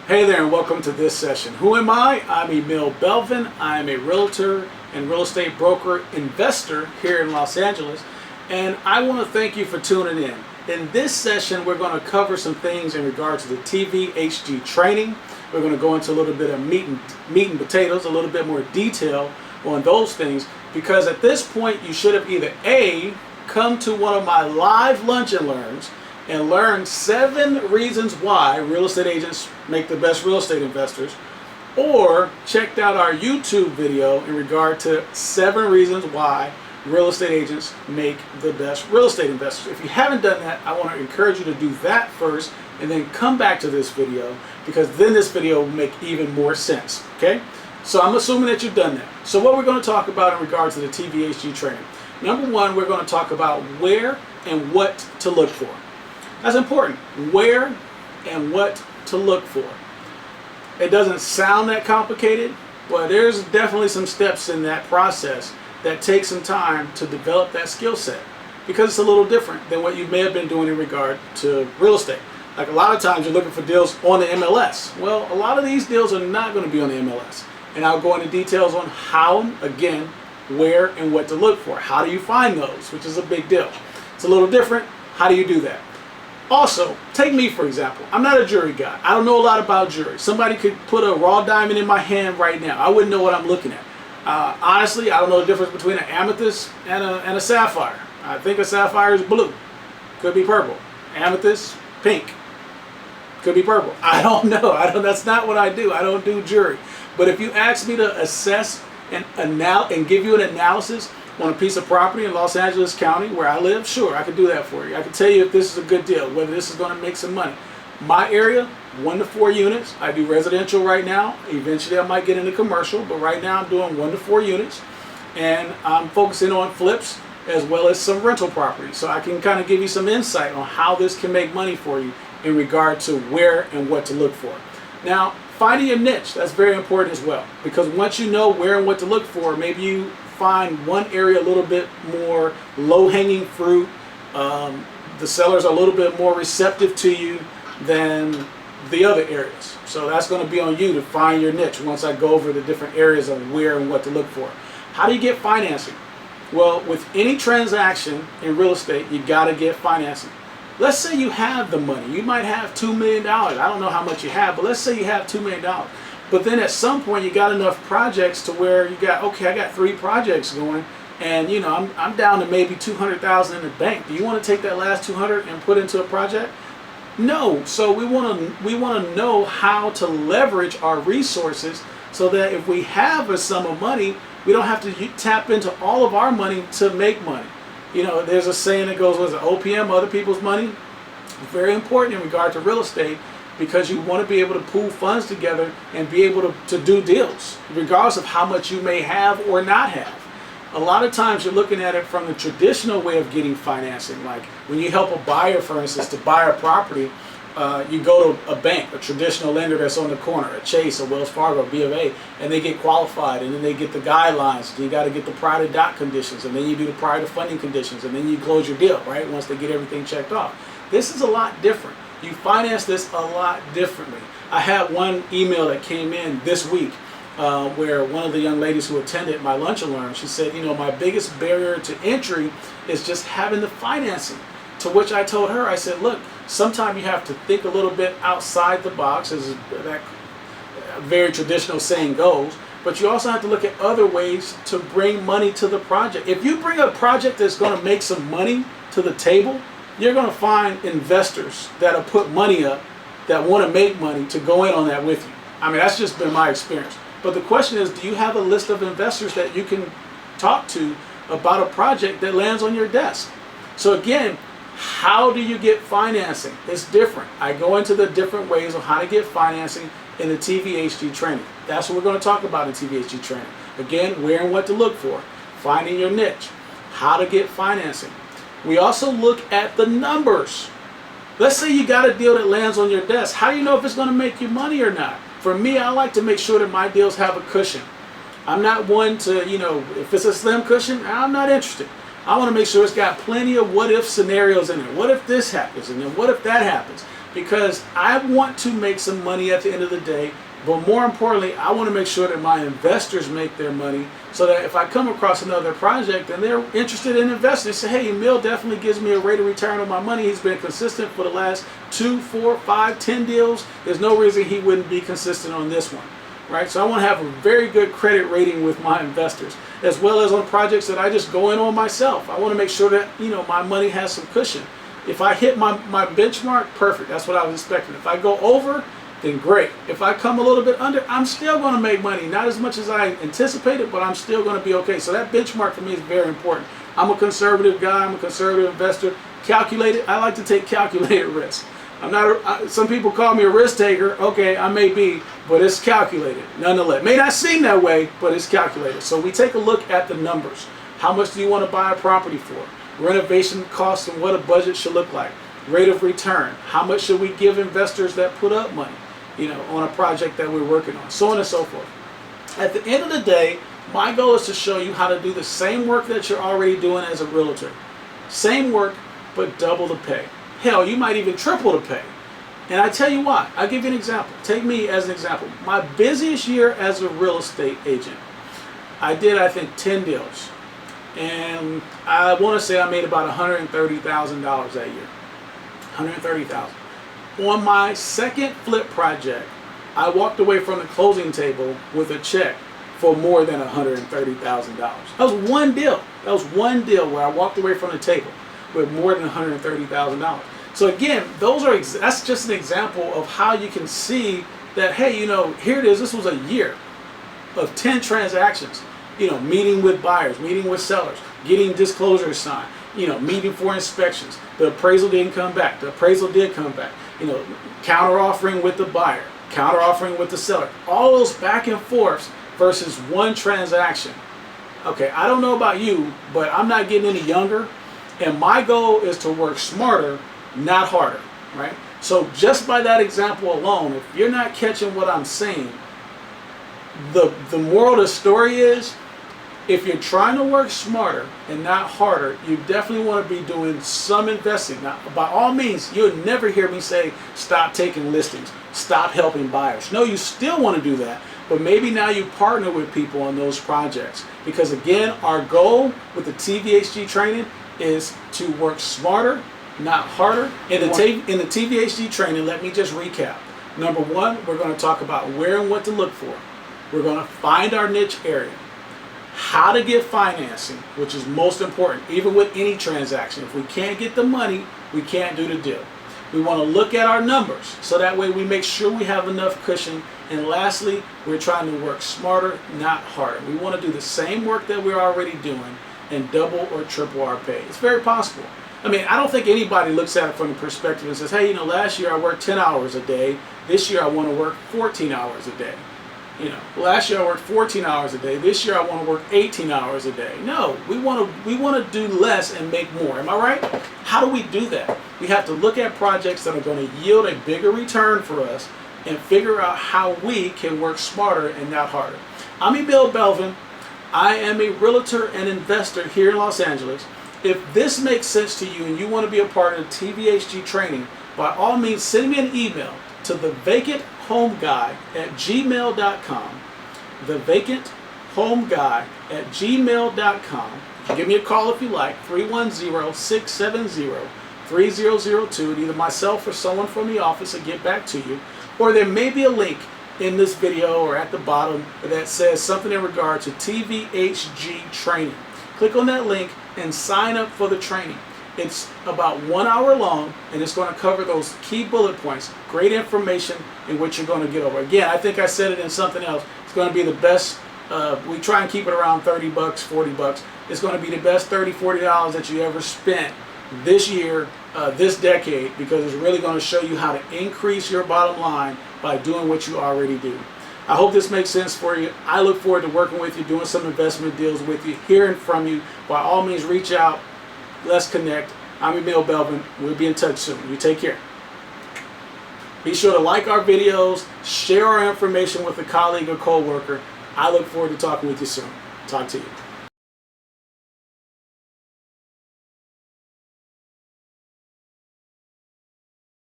Hey there and welcome to this session. Who am I? I'm Emil Belvin. I'm a realtor and real estate broker investor here in Los Angeles, and I want to thank you for tuning in. In this session, we're going to cover some things in regard to the TVHG training. We're going to go into a little bit of meat and potatoes, a little bit more detail on those things, because at this point you should have either A, come to one of my live lunch and learns and learn 7 reasons why real estate agents make the best real estate investors, or checked out our YouTube video in regard to 7 reasons why real estate agents make the best real estate investors. If you haven't done that, I want to encourage you to do that first and then come back to this video, because then this video will make even more sense. Okay? So I'm assuming that you've done that. So what we're going to talk about in regard to the TVHG training. Number 1, we're going to talk about where and what to look for. That's important. Where and what to look for. It doesn't sound that complicated, but there's definitely some steps in that process that take some time to develop that skill set, because it's a little different than what you may have been doing in regard to real estate. Like a lot of times you're looking for deals on the MLS. Well, a lot of these deals are not going to be on the MLS. And I'll go into details on how, again, where and what to look for. How do you find those, which is a big deal. It's a little different. How do you do that? Also, take me for example. I'm not a jury guy. I don't know a lot about jury. Somebody could put a raw diamond in my hand right now. I wouldn't know what I'm looking at. Honestly, I don't know the difference between an amethyst and a sapphire. I think a sapphire is blue. Could be purple. Amethyst, pink. Could be purple. I don't know. That's not what I do. I don't do jury. But if you ask me to assess and give you an analysis on a piece of property in Los Angeles County where I live, sure, I can do that for you. I can tell you if this is a good deal, whether this is going to make some money. My area, 1 to 4 units. I do residential right now. Eventually I might get into commercial, but right now I'm doing 1 to 4 units, and I'm focusing on flips as well as some rental properties. So I can kind of give you some insight on how this can make money for you in regard to where and what to look for. Now, finding your niche, that's very important as well, because once you know where and what to look for, maybe you find one area a little bit more low-hanging fruit. The sellers are a little bit more receptive to you than the other areas. So that's going to be on you to find your niche once I go over the different areas of where and what to look for. How do you get financing? Well, with any transaction in real estate, you got to get financing. Let's say you have the money. You might have $2 million. I don't know how much you have, but let's say you have $2 million. But then at some point you got enough projects to where you got, okay, I got 3 projects going, and you know I'm down to maybe $200,000 in the bank. Do you want to take that last 200 and put into a project? No. So we want to know how to leverage our resources so that if we have a sum of money, we don't have to tap into all of our money to make money. You know, there's a saying that goes, what's it, OPM, other people's money? Very important in regard to real estate, because you want to be able to pool funds together and be able to do deals, regardless of how much you may have or not have. A lot of times you're looking at it from the traditional way of getting financing. Like when you help a buyer, for instance, to buy a property, you go to a bank, a traditional lender that's on the corner, a Chase, a Wells Fargo, a B of A, and they get qualified, and then they get the guidelines. You got to get the prior to doc conditions, and then you do the prior to funding conditions, and then you close your deal, right, once they get everything checked off. This is a lot different. You finance this a lot differently. I had one email that came in this week where one of the young ladies who attended my lunch and learn, she said, you know, my biggest barrier to entry is just having the financing. To which I told her, I said, look, sometimes you have to think a little bit outside the box, as that very traditional saying goes, but you also have to look at other ways to bring money to the project. If you bring a project that's going to make some money to the table, you're going to find investors that'll put money up that want to make money to go in on that with you. I mean, that's just been my experience. But the question is, do you have a list of investors that you can talk to about a project that lands on your desk? So again, how do you get financing? It's different. I go into the different ways of how to get financing in the TVHG training. That's what we're going to talk about in TVHG training. Again, where and what to look for, finding your niche, how to get financing. We also look at the numbers. Let's say you got a deal that lands on your desk. How do you know if it's going to make you money or not? For me, I like to make sure that my deals have a cushion. I'm not one to, you know, if it's a slim cushion, I'm not interested. I want to make sure it's got plenty of what if scenarios in it. What if this happens? And then what if that happens? because I want to make some money at the end of the day. But more importantly, I want to make sure that my investors make their money, so that if I come across another project and they're interested in investing, they say, hey, Emil definitely gives me a rate of return on my money. He's been consistent for the last 2, 4, 5, 10 deals. There's no reason he wouldn't be consistent on this one, right? So I want to have a very good credit rating with my investors, as well as on projects that I just go in on myself. I want to make sure that, you know, my money has some cushion. If I hit my benchmark, perfect. That's what I was expecting. If I go over, then great. If I come a little bit under, I'm still going to make money. Not as much as I anticipated, but I'm still going to be okay. So that benchmark for me is very important. I'm a conservative guy. I'm a conservative investor. Calculated. I like to take calculated risks. I'm not. Some people call me a risk taker. Okay, I may be, but it's calculated nonetheless. May not seem that way, but it's calculated. So we take a look at the numbers. How much do you want to buy a property for? Renovation costs and what a budget should look like. Rate of return. How much should we give investors that put up money, you know, on a project that we're working on, so on and so forth. At the end of the day, my goal is to show you how to do the same work that you're already doing as a realtor. Same work, but double the pay. Hell, you might even triple the pay. And I tell you why. I'll give you an example. Take me as an example. My busiest year as a real estate agent, I did, I think, 10 deals. And I want to say I made about $130,000 that year. $130,000. On my second flip project, I walked away from the closing table with a check for more than $130,000. That was one deal. That was one deal where I walked away from the table with more than $130,000. So again, that's just an example of how you can see that, hey, you know, here it is. This was a year of 10 transactions. You know, meeting with buyers, meeting with sellers, getting disclosures signed, you know, meeting for inspections. The appraisal didn't come back. The appraisal did come back. You know, counter offering with the buyer, counter offering with the seller. All those back and forths versus one transaction. Okay, I don't know about you, but I'm not getting any younger. And my goal is to work smarter, not harder, right? So just by that example alone, if you're not catching what I'm saying, the moral of the story is, if you're trying to work smarter and not harder, you definitely want to be doing some investing. Now, by all means, you'll never hear me say, stop taking listings, stop helping buyers. No, you still want to do that, but maybe now you partner with people on those projects. Because again, our goal with the TVHG training is to work smarter, not harder. In the TVHG training, let me just recap. Number one, we're going to talk about where and what to look for. We're going to find our niche area. How to get financing, which is most important, even with any transaction. If we can't get the money, we can't do the deal. We want to look at our numbers, so that way we make sure we have enough cushion. And lastly, we're trying to work smarter, not harder. We want to do the same work that we're already doing and double or triple our pay. It's very possible. I mean, I don't think anybody looks at it from the perspective and says, hey, you know, last year I worked 10 hours a day. This year I want to work 14 hours a day. You know, last year I worked 14 hours a day. This year I want to work 18 hours a day. No, we want to do less and make more. Am I right? How do we do that? We have to look at projects that are going to yield a bigger return for us and figure out how we can work smarter and not harder. I'm Emil Belvin. I am a realtor and investor here in Los Angeles. If this makes sense to you and you want to be a part of the TVHG training, by all means send me an email to theVacantHomeGuy@gmail.com. theVacantHomeGuy@gmail.com. Give me a call if you like, 310-670-3002, and either myself or someone from the office will get back to you. Or there may be a link in this video or at the bottom that says something in regard to TVHG training. Click on that link and sign up for the training. It's about 1 hour long, and it's going to cover those key bullet points, great information in which you're going to get over. Again, I think I said it in something else. It's going to be the best. We try and keep it around 30 bucks, 40 bucks. It's going to be the best $30, $40 that you ever spent this year, this decade, because it's really going to show you how to increase your bottom line by doing what you already do. I hope this makes sense for you. I look forward to working with you, doing some investment deals with you, hearing from you. By all means, reach out. Let's connect. I'm Emil Belvin. We'll be in touch soon. You take care. Be sure to like our videos, share our information with a colleague or coworker. I look forward to talking with you soon. Talk to you.